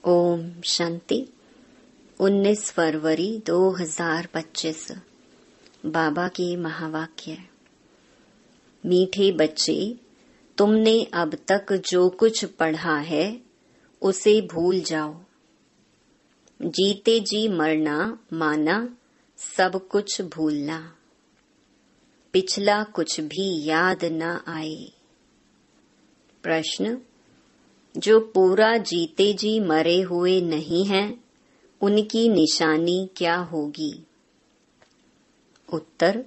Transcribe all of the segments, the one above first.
ओम शांति। 19 फरवरी 2025 बाबा के महावाक्य। मीठे बच्चे, तुमने अब तक जो कुछ पढ़ा है उसे भूल जाओ। जीते जी मरना माना सब कुछ भूलना, पिछला कुछ भी याद न आए। प्रश्न, जो पूरा जीते जी मरे हुए नहीं हैं, उनकी निशानी क्या होगी? उत्तर,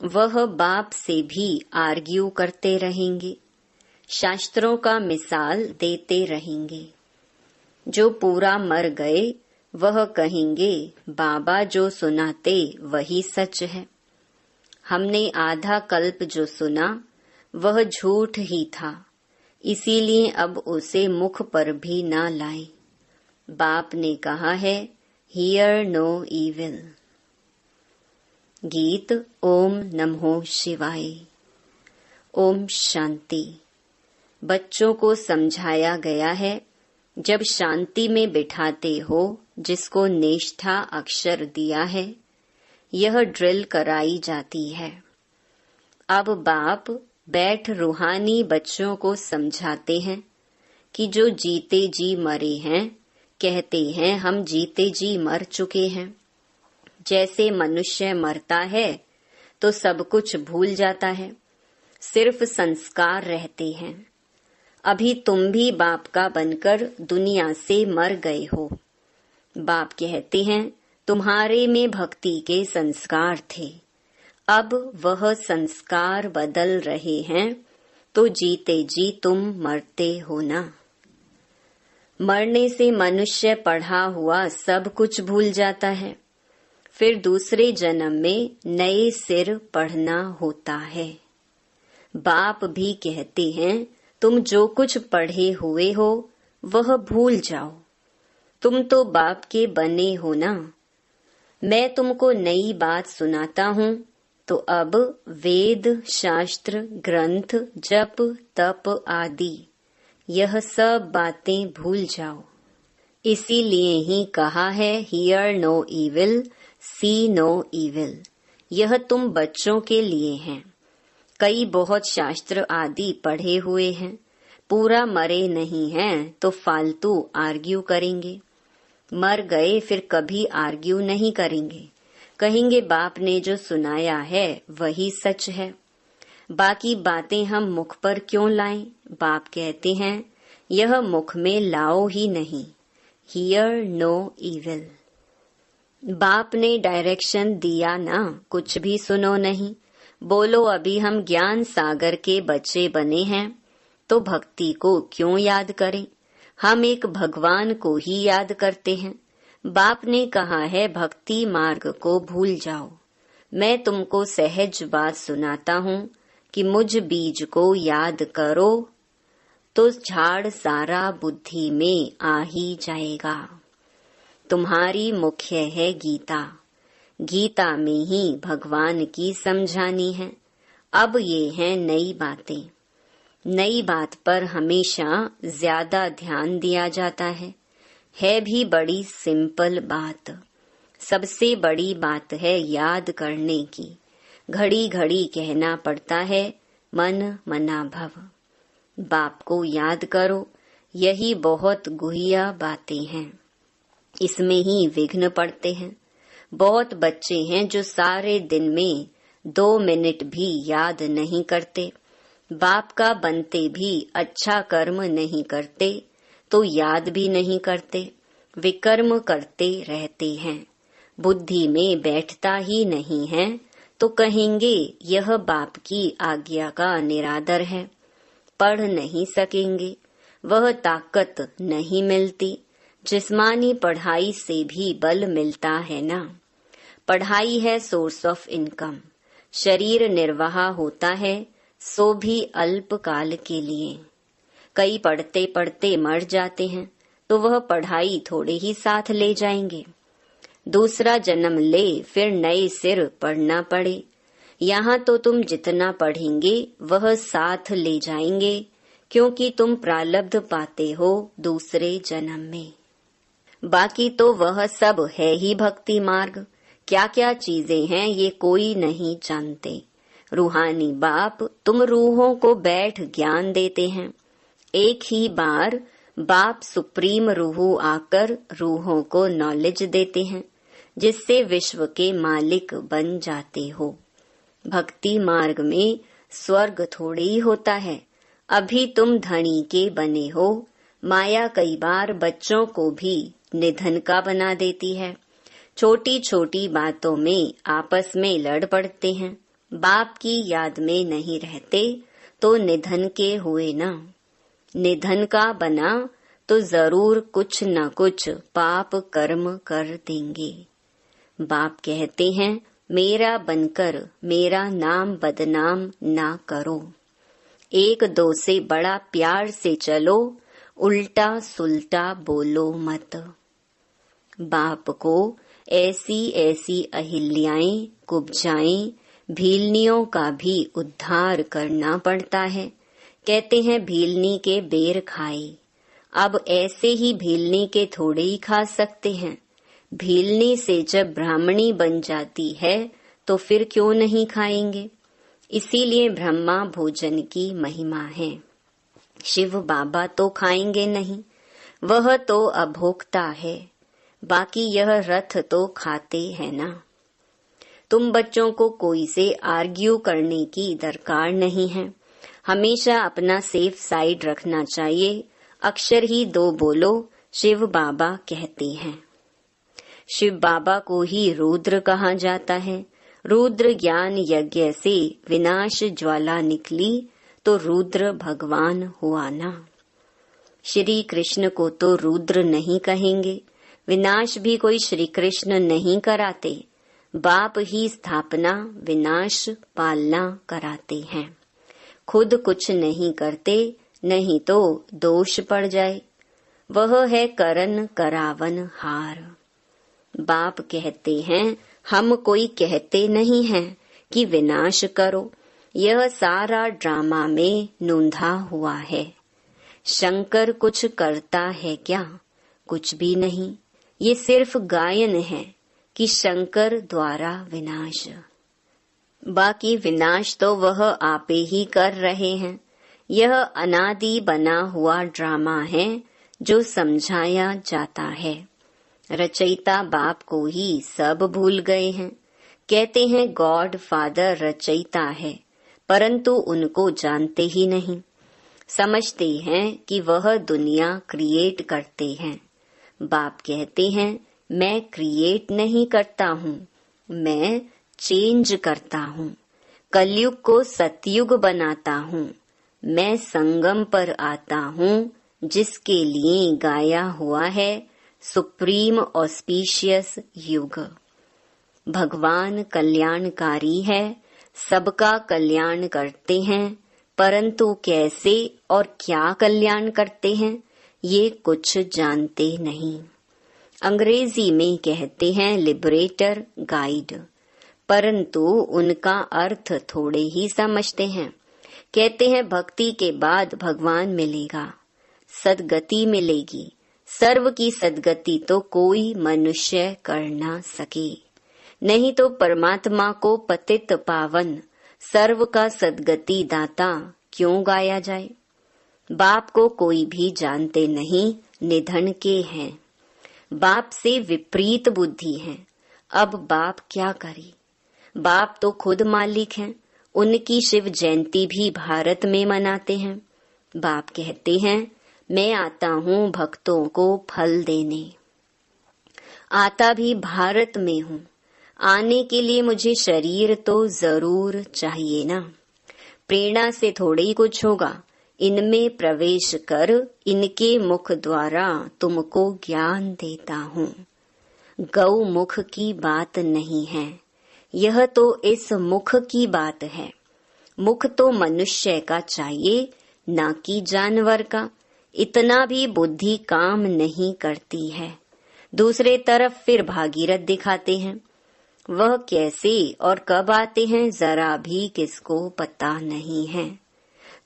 वह बाप से भी आर्ग्यू करते रहेंगे, शास्त्रों का मिसाल देते रहेंगे। जो पूरा मर गए वह कहेंगे बाबा जो सुनाते वही सच है। हमने आधा कल्प जो सुना वह झूठ ही था, इसीलिए अब उसे मुख पर भी ना लाएं। बाप ने कहा है, हियर नो इविल। गीत ओम नमो शिवाय। ओम शांति। बच्चों को समझाया गया है, जब शांति में बिठाते हो जिसको निष्ठा अक्षर दिया है, यह ड्रिल कराई जाती है। अब बाप बैठ रूहानी बच्चों को समझाते हैं कि जो जीते जी मरे हैं, कहते हैं हम जीते जी मर चुके हैं। जैसे मनुष्य मरता है तो सब कुछ भूल जाता है, सिर्फ संस्कार रहते हैं। अभी तुम भी बाप का बनकर दुनिया से मर गए हो। बाप कहते हैं तुम्हारे में भक्ति के संस्कार थे, अब वह संस्कार बदल रहे हैं, तो जीते जी तुम मरते हो ना। मरने से मनुष्य पढ़ा हुआ सब कुछ भूल जाता है, फिर दूसरे जन्म में नए सिर पढ़ना होता है। बाप भी कहते हैं तुम जो कुछ पढ़े हुए हो वह भूल जाओ, तुम तो बाप के बने हो ना। मैं तुमको नई बात सुनाता हूँ, तो अब वेद, शास्त्र, ग्रंथ, जप, तप आदि यह सब बातें भूल जाओ। इसीलिए ही कहा है hear no evil, see no evil. यह तुम बच्चों के लिए हैं। कई बहुत शास्त्र आदि पढ़े हुए हैं, पूरा मरे नहीं हैं तो फालतू आर्ग्यू करेंगे। मर गए फिर कभी आर्ग्यू नहीं करेंगे, कहेंगे बाप ने जो सुनाया है वही सच है, बाकी बातें हम मुख पर क्यों लाएं? बाप कहते हैं यह मुख में लाओ ही नहीं। Hear no evil. बाप ने डायरेक्शन दिया ना, कुछ भी सुनो नहीं। बोलो अभी हम ज्ञान सागर के बच्चे बने हैं तो भक्ति को क्यों याद करें? हम एक भगवान को ही याद करते हैं। बाप ने कहा है भक्ति मार्ग को भूल जाओ। मैं तुमको सहज बात सुनाता हूँ कि मुझ बीज को याद करो तो झाड़ सारा बुद्धि में आ ही जाएगा। तुम्हारी मुख्य है गीता, गीता में ही भगवान की समझानी है। अब ये हैं नई बातें। नई बात पर हमेशा ज्यादा ध्यान दिया जाता है भी बड़ी सिंपल बात। सबसे बड़ी बात है याद करने की। घड़ी घड़ी कहना पड़ता है मन मना भव। बाप को याद करो, यही बहुत गुहिया बातें हैं। इसमें ही विघ्न पड़ते हैं। बहुत बच्चे हैं जो सारे दिन में 2 मिनट भी याद नहीं करते। बाप का बनते भी अच्छा कर्म नहीं करते तो याद भी नहीं करते, विकर्म करते रहते हैं। बुद्धि में बैठता ही नहीं है तो कहेंगे यह बाप की आज्ञा का निरादर है। पढ़ नहीं सकेंगे, वह ताकत नहीं मिलती। जिस्मानी पढ़ाई से भी बल मिलता है ना। पढ़ाई है सोर्स ऑफ इनकम, शरीर निर्वाह होता है, सो भी अल्प काल के लिए। कई पढ़ते पढ़ते मर जाते हैं तो वह पढ़ाई थोड़े ही साथ ले जाएंगे। दूसरा जन्म ले फिर नए सिर पढ़ना पड़े। यहाँ तो तुम जितना पढ़ेंगे वह साथ ले जाएंगे, क्योंकि तुम प्रारब्ध पाते हो दूसरे जन्म में। बाकी तो वह सब है ही भक्ति मार्ग। क्या क्या चीजें हैं ये कोई नहीं जानते। रूहानी बाप तुम रूहों को बैठ ज्ञान देते हैं। एक ही बार बाप सुप्रीम रूह आकर रूहों को नॉलेज देते हैं, जिससे विश्व के मालिक बन जाते हो। भक्ति मार्ग में स्वर्ग थोड़ी ही होता है। अभी तुम धनी के बने हो। माया कई बार बच्चों को भी निधन का बना देती है। छोटी छोटी बातों में आपस में लड़ पड़ते हैं। बाप की याद में नहीं रहते तो निधन के हुए ना। निधन का बना तो जरूर कुछ न कुछ पाप कर्म कर देंगे। बाप कहते हैं मेरा बनकर मेरा नाम बदनाम ना करो। एक दो से बड़ा प्यार से चलो, उल्टा सुल्टा बोलो मत। बाप को ऐसी ऐसी अहिल्याएं, कुब्जाएं, भीलनियों का भी उद्धार करना पड़ता है। कहते हैं भीलनी के बेर खाए। अब ऐसे ही भीलनी के थोड़े ही खा सकते हैं। भीलनी से जब ब्राह्मणी बन जाती है तो फिर क्यों नहीं खाएंगे। इसीलिए ब्रह्मा भोजन की महिमा है। शिव बाबा तो खाएंगे नहीं, वह तो अभोक्ता है। बाकी यह रथ तो खाते हैं ना। तुम बच्चों को कोई से आर्ग्यू करने की दरकार नहीं है। हमेशा अपना सेफ साइड रखना चाहिए। अक्षर ही दो बोलो, शिव बाबा कहते हैं। शिव बाबा को ही रुद्र कहा जाता है। रुद्र ज्ञान यज्ञ से विनाश ज्वाला निकली तो रुद्र भगवान हुआ ना। श्री कृष्ण को तो रुद्र नहीं कहेंगे। विनाश भी कोई श्री कृष्ण नहीं कराते। बाप ही स्थापना विनाश पालना कराते हैं। खुद कुछ नहीं करते, नहीं तो दोष पड़ जाए। वह है करन करावन हार। बाप कहते हैं हम कोई कहते नहीं हैं कि विनाश करो। यह सारा ड्रामा में नूंधा हुआ है। शंकर कुछ करता है क्या? कुछ भी नहीं। ये सिर्फ गायन है कि शंकर द्वारा विनाश। बाकी विनाश तो वह आपे ही कर रहे हैं। यह अनादि बना हुआ ड्रामा है जो समझाया जाता है। रचयिता बाप को ही सब भूल गए हैं। कहते हैं गॉड फादर रचयिता है, परंतु उनको जानते ही नहीं। समझते हैं कि वह दुनिया क्रिएट करते हैं। बाप कहते हैं मैं क्रिएट नहीं करता हूँ, मैं चेंज करता हूँ। कलयुग को सतयुग बनाता हूँ। मैं संगम पर आता हूँ, जिसके लिए गाया हुआ है सुप्रीम ऑस्पिशियस युग। भगवान कल्याणकारी है, सबका कल्याण करते हैं, परंतु कैसे और क्या कल्याण करते हैं ये कुछ जानते नहीं। अंग्रेजी में कहते हैं लिबरेटर गाइड, परंतु उनका अर्थ थोड़े ही समझते हैं। कहते हैं भक्ति के बाद भगवान मिलेगा, सद्गति मिलेगी। सर्व की सद्गति तो कोई मनुष्य कर ना सके, नहीं तो परमात्मा को पतित पावन सर्व का सद्गति दाता क्यों गाया जाए। बाप को कोई भी जानते नहीं, निधन के हैं। बाप से विपरीत बुद्धि है। अब बाप क्या करे। बाप तो खुद मालिक हैं। उनकी शिव जयंती भी भारत में मनाते हैं। बाप कहते हैं मैं आता हूँ भक्तों को फल देने। आता भी भारत में हूँ। आने के लिए मुझे शरीर तो जरूर चाहिए ना। प्रेरणा से थोड़े ही कुछ होगा। इनमें प्रवेश कर इनके मुख द्वारा तुमको ज्ञान देता हूँ। गौ मुख की बात नहीं है, यह तो इस मुख की बात है। मुख तो मनुष्य का चाहिए, ना कि जानवर का। इतना भी बुद्धि काम नहीं करती है। दूसरे तरफ फिर भागीरथ दिखाते हैं। वह कैसे और कब आते हैं जरा भी किसको पता नहीं है।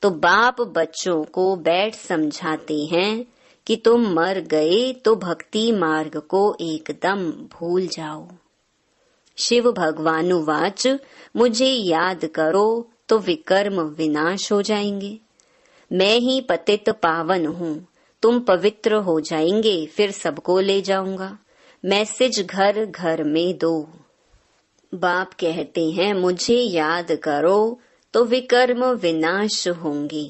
तो बाप बच्चों को बैठ समझाते हैं कि तुम मर गए तो भक्ति मार्ग को एकदम भूल जाओ। शिव भगवानुवाच, मुझे याद करो तो विकर्म विनाश हो जाएंगे। मैं ही पतित पावन हूँ, तुम पवित्र हो जाएंगे, फिर सबको ले जाऊंगा। मैसेज घर घर में दो। बाप कहते हैं, मुझे याद करो तो विकर्म विनाश होंगे,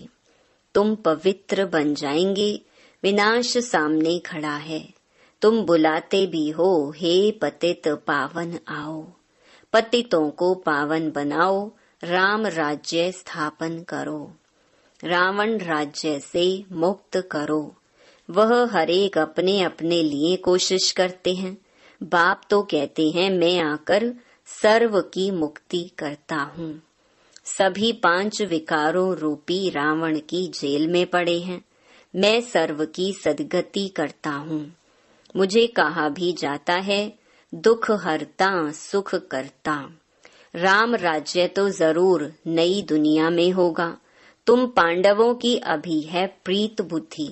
तुम पवित्र बन जाएंगे। विनाश सामने खड़ा है, तुम बुलाते भी हो, हे पतित पावन आओ। पतितों को पावन बनाओ, राम राज्य स्थापन करो। रावण राज्य से मुक्त करो। वह हरेक अपने अपने लिए कोशिश करते हैं। बाप तो कहते हैं, मैं आकर सर्व की मुक्ति करता हूँ। सभी 5 विकारों रूपी रावण की जेल में पड़े हैं। मैं सर्व की सद्गति करता हूँ। मुझे कहा भी जाता है, दुख हरता सुख करता। राम राज्य तो जरूर नई दुनिया में होगा। तुम पांडवों की अभी है प्रीत बुद्धि,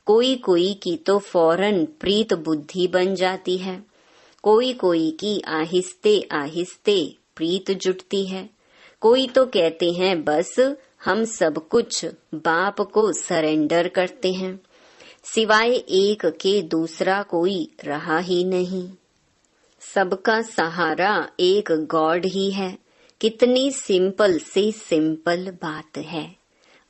कोई कोई की तो फौरन प्रीत बुद्धि बन जाती है, कोई कोई की आहिस्ते आहिस्ते प्रीत जुटती है। कोई तो कहते हैं, बस हम सब कुछ बाप को सरेंडर करते हैं, सिवाय एक के दूसरा कोई रहा ही नहीं। सबका सहारा एक गॉड ही है। कितनी सिंपल से सिंपल बात है।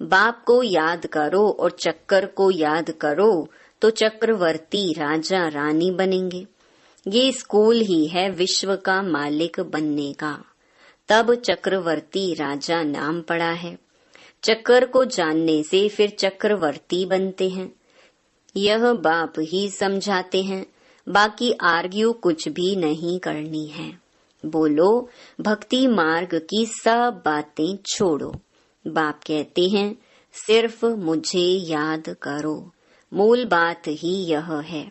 बाप को याद करो और चक्कर को याद करो तो चक्रवर्ती राजा रानी बनेंगे। ये स्कूल ही है विश्व का मालिक बनने का, तब चक्रवर्ती राजा नाम पड़ा है। चक्कर को जानने से फिर चक्रवर्ती बनते हैं। यह बाप ही समझाते हैं, बाकी आर्ग्यू कुछ भी नहीं करनी है। बोलो, भक्ति मार्ग की सब बातें छोड़ो। बाप कहते हैं, सिर्फ मुझे याद करो। मूल बात ही यह है।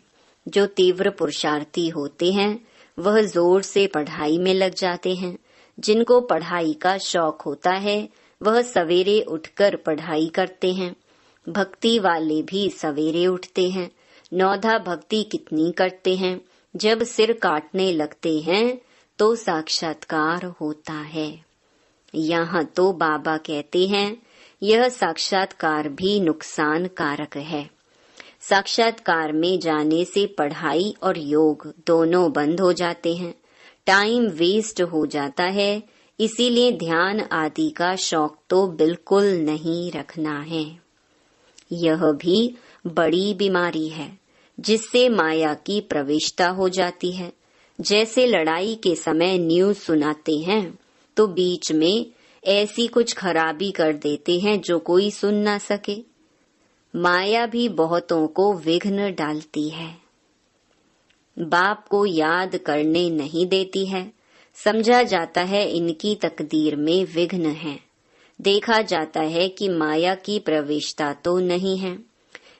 जो तीव्र पुरुषार्थी होते हैं वह जोर से पढ़ाई में लग जाते हैं। जिनको पढ़ाई का शौक होता है वह सवेरे उठकर पढ़ाई करते हैं। भक्ति वाले भी सवेरे उठते हैं। नौधा भक्ति कितनी करते हैं। जब सिर काटने लगते हैं तो साक्षात्कार होता है। यहाँ तो बाबा कहते हैं, यह साक्षात्कार भी नुकसान कारक है। साक्षात्कार में जाने से पढ़ाई और योग दोनों बंद हो जाते हैं। टाइम वेस्ट हो जाता है। इसीलिए ध्यान आदि का शौक तो बिल्कुल नहीं रखना है। यह भी बड़ी बीमारी है जिससे माया की प्रविष्टा हो जाती है। जैसे लड़ाई के समय न्यूज सुनाते हैं तो बीच में ऐसी कुछ खराबी कर देते हैं जो कोई सुन ना सके। माया भी बहुतों को विघ्न डालती है। बाप को याद करने नहीं देती है। समझा जाता है इनकी तकदीर में विघ्न है। देखा जाता है कि माया की प्रविष्टा तो नहीं है।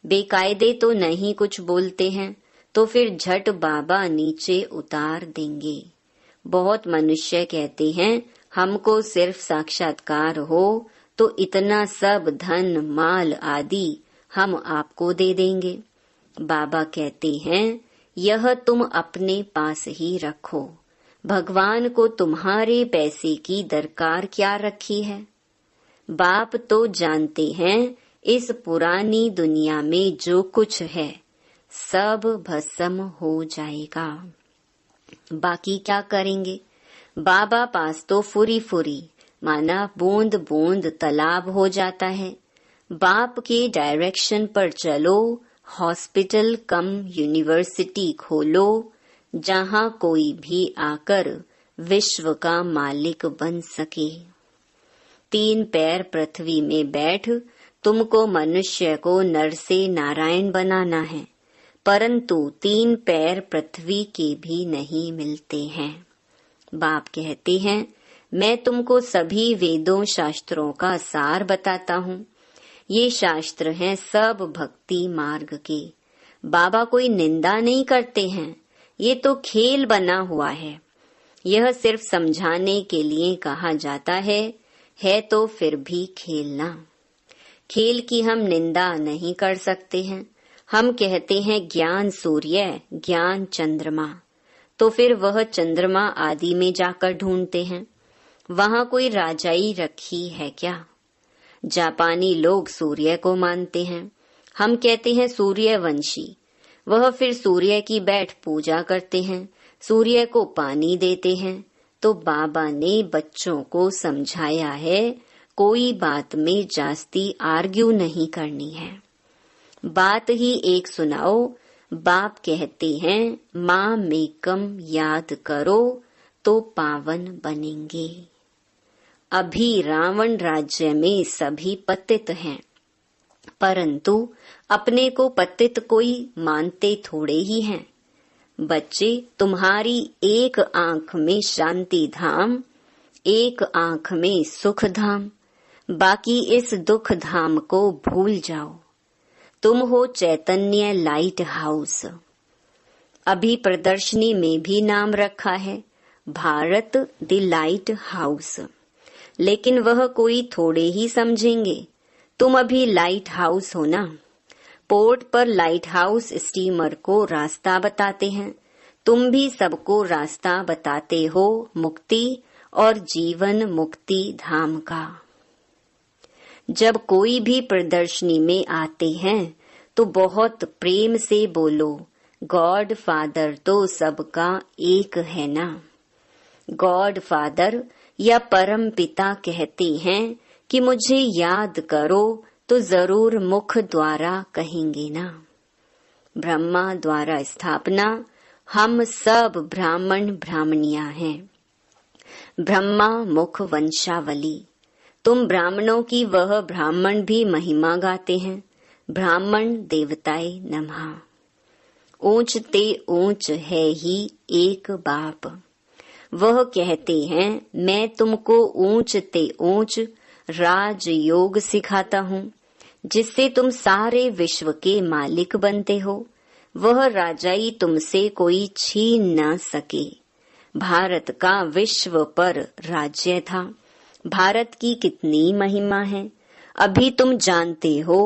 बेकायदे तो नहीं कुछ बोलते हैं तो फिर झट बाबा नीचे उतार देंगे। बहुत मनुष्य कहते हैं, हमको सिर्फ साक्षात्कार हो तो इतना सब धन माल आदि हम आपको दे देंगे। बाबा कहते हैं, यह तुम अपने पास ही रखो। भगवान को तुम्हारे पैसे की दरकार क्या रखी है। बाप तो जानते हैं इस पुरानी दुनिया में जो कुछ है सब भस्म हो जाएगा। बाकी क्या करेंगे। बाबा पास तो फुरी फुरी माना बूंद बूंद तालाब हो जाता है। बाप के डायरेक्शन पर चलो। हॉस्पिटल कम यूनिवर्सिटी खोलो जहाँ कोई भी आकर विश्व का मालिक बन सके। 3 पैर पृथ्वी में बैठ तुमको मनुष्य को नर से नारायण बनाना है, परंतु 3 पैर पृथ्वी के भी नहीं मिलते हैं। बाप कहते हैं, मैं तुमको सभी वेदों शास्त्रों का सार बताता हूँ। ये शास्त्र हैं सब भक्ति मार्ग के। बाबा कोई निंदा नहीं करते हैं। ये तो खेल बना हुआ है। यह सिर्फ समझाने के लिए कहा जाता है तो फिर भी खेलना। खेल की हम निंदा नहीं कर सकते हैं। हम कहते हैं ज्ञान सूर्य, ज्ञान चंद्रमा, तो फिर वह चंद्रमा आदि में जाकर ढूंढते हैं। वहां कोई राजाई रखी है क्या? जापानी लोग सूर्य को मानते हैं, हम कहते हैं सूर्यवंशी। वह फिर सूर्य की बैठ पूजा करते हैं, सूर्य को पानी देते हैं। तो बाबा ने बच्चों को समझाया है, कोई बात में जास्ती आर्ग्यू नहीं करनी है, बात ही एक सुनाओ। बाप कहते हैं माँ मेकम याद करो तो पावन बनेंगे। अभी रावण राज्य में सभी पतित हैं, परंतु अपने को पतित कोई मानते थोड़े ही हैं। बच्चे, तुम्हारी एक आंख में शांति धाम, एक आंख में सुख धाम, बाकी इस दुख धाम को भूल जाओ। तुम हो चैतन्य लाइट हाउस। अभी प्रदर्शनी में भी नाम रखा है भारत द लाइट हाउस, लेकिन वह कोई थोड़े ही समझेंगे। तुम अभी लाइट हाउस हो ना। पोर्ट पर लाइट हाउस स्टीमर को रास्ता बताते हैं, तुम भी सबको रास्ता बताते हो मुक्ति और जीवन मुक्ति धाम का। जब कोई भी प्रदर्शनी में आते हैं तो बहुत प्रेम से बोलो, गॉड फादर तो सबका एक है ना। गॉड फादर या परम पिता कहते हैं कि मुझे याद करो तो जरूर मुख द्वारा कहेंगे ना। ब्रह्मा द्वारा स्थापना, हम सब ब्राह्मण ब्राह्मणियां हैं। ब्रह्मा मुख वंशावली, तुम ब्राह्मणों की वह ब्राह्मण भी महिमा गाते हैं, ब्राह्मण देवताए नमः। ऊंच ते ऊंच है ही एक बाप, वह कहते हैं मैं तुमको ऊंच ते ऊंच राजयोग सिखाता हूँ, जिससे तुम सारे विश्व के मालिक बनते हो। वह राजाई तुमसे कोई छीन न सके। भारत का विश्व पर राज्य था, भारत की कितनी महिमा है। अभी तुम जानते हो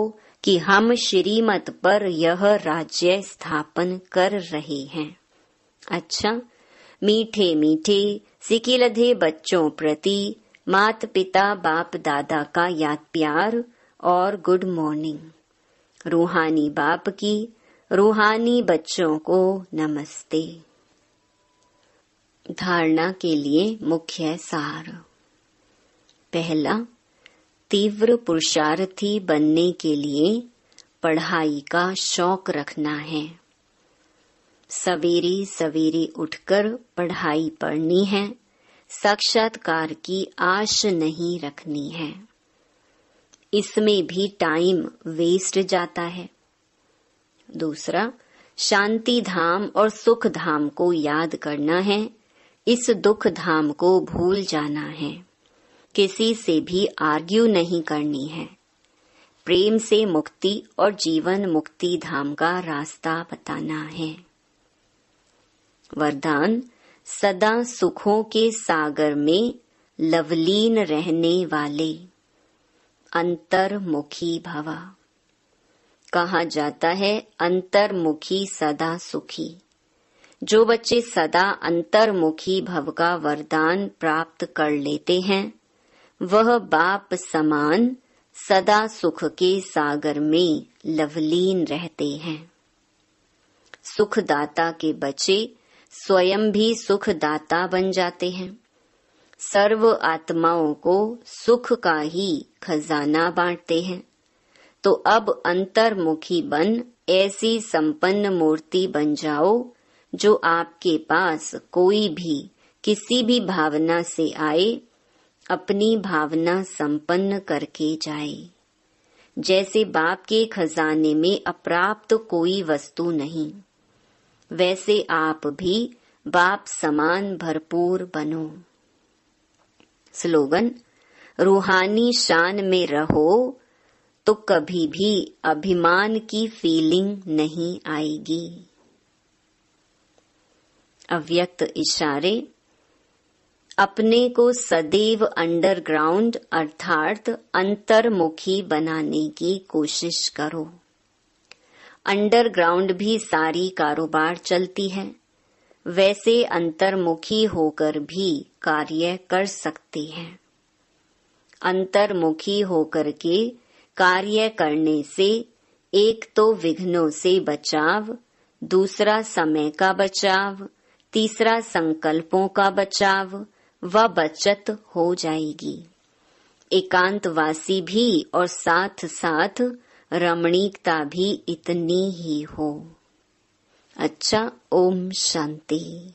कि हम श्रीमत पर यह राज्य स्थापन कर रहे हैं। अच्छा, मीठे मीठे सिकिलधे बच्चों प्रति माता पिता बाप दादा का याद प्यार और गुड मॉर्निंग। रूहानी बाप की रूहानी बच्चों को नमस्ते। धारणा के लिए मुख्य सार। पहला, तीव्र पुरुषार्थी बनने के लिए पढ़ाई का शौक रखना है। सवेरे सवेरे उठकर पढ़ाई पढ़नी है, साक्षात्कार की आश नहीं रखनी है। इसमें भी टाइम वेस्ट जाता है। दूसरा, शांति धाम और सुख धाम को याद करना है, इस दुख धाम को भूल जाना है। किसी से भी आर्ग्यू नहीं करनी है। प्रेम से मुक्ति और जीवन मुक्ति धाम का रास्ता बताना है। वरदान, सदा सुखों के सागर में लवलीन रहने वाले अंतर्मुखी भवा। कहा जाता है अंतर्मुखी सदा सुखी। जो बच्चे सदा अंतर्मुखी भव का वरदान प्राप्त कर लेते हैं, वह बाप समान सदा सुख के सागर में लवलीन रहते हैं। सुखदाता के बच्चे स्वयं भी सुखदाता बन जाते हैं। सर्व आत्माओं को सुख का ही खजाना बांटते हैं। तो अब अंतर्मुखी बन ऐसी संपन्न मूर्ति बन जाओ जो आपके पास कोई भी किसी भी भावना से आए, अपनी भावना संपन्न करके जाए। जैसे बाप के खजाने में अप्राप्त कोई वस्तु नहीं, वैसे आप भी बाप समान भरपूर बनो। स्लोगन, रूहानी शान में रहो तो कभी भी अभिमान की फीलिंग नहीं आएगी। अव्यक्त इशारे, अपने को सदैव अंडरग्राउंड अर्थात अंतर्मुखी बनाने की कोशिश करो। अंडरग्राउंड भी सारी कारोबार चलती है, वैसे अंतर्मुखी होकर भी कार्य कर सकती है। अंतर्मुखी होकर के कार्य करने से एक तो विघ्नों से बचाव, दूसरा समय का बचाव, तीसरा संकल्पों का बचाव व बचत हो जाएगी। एकांतवासी भी और साथ साथ रमणीकता भी इतनी ही हो। अच्छा, ओम शांति।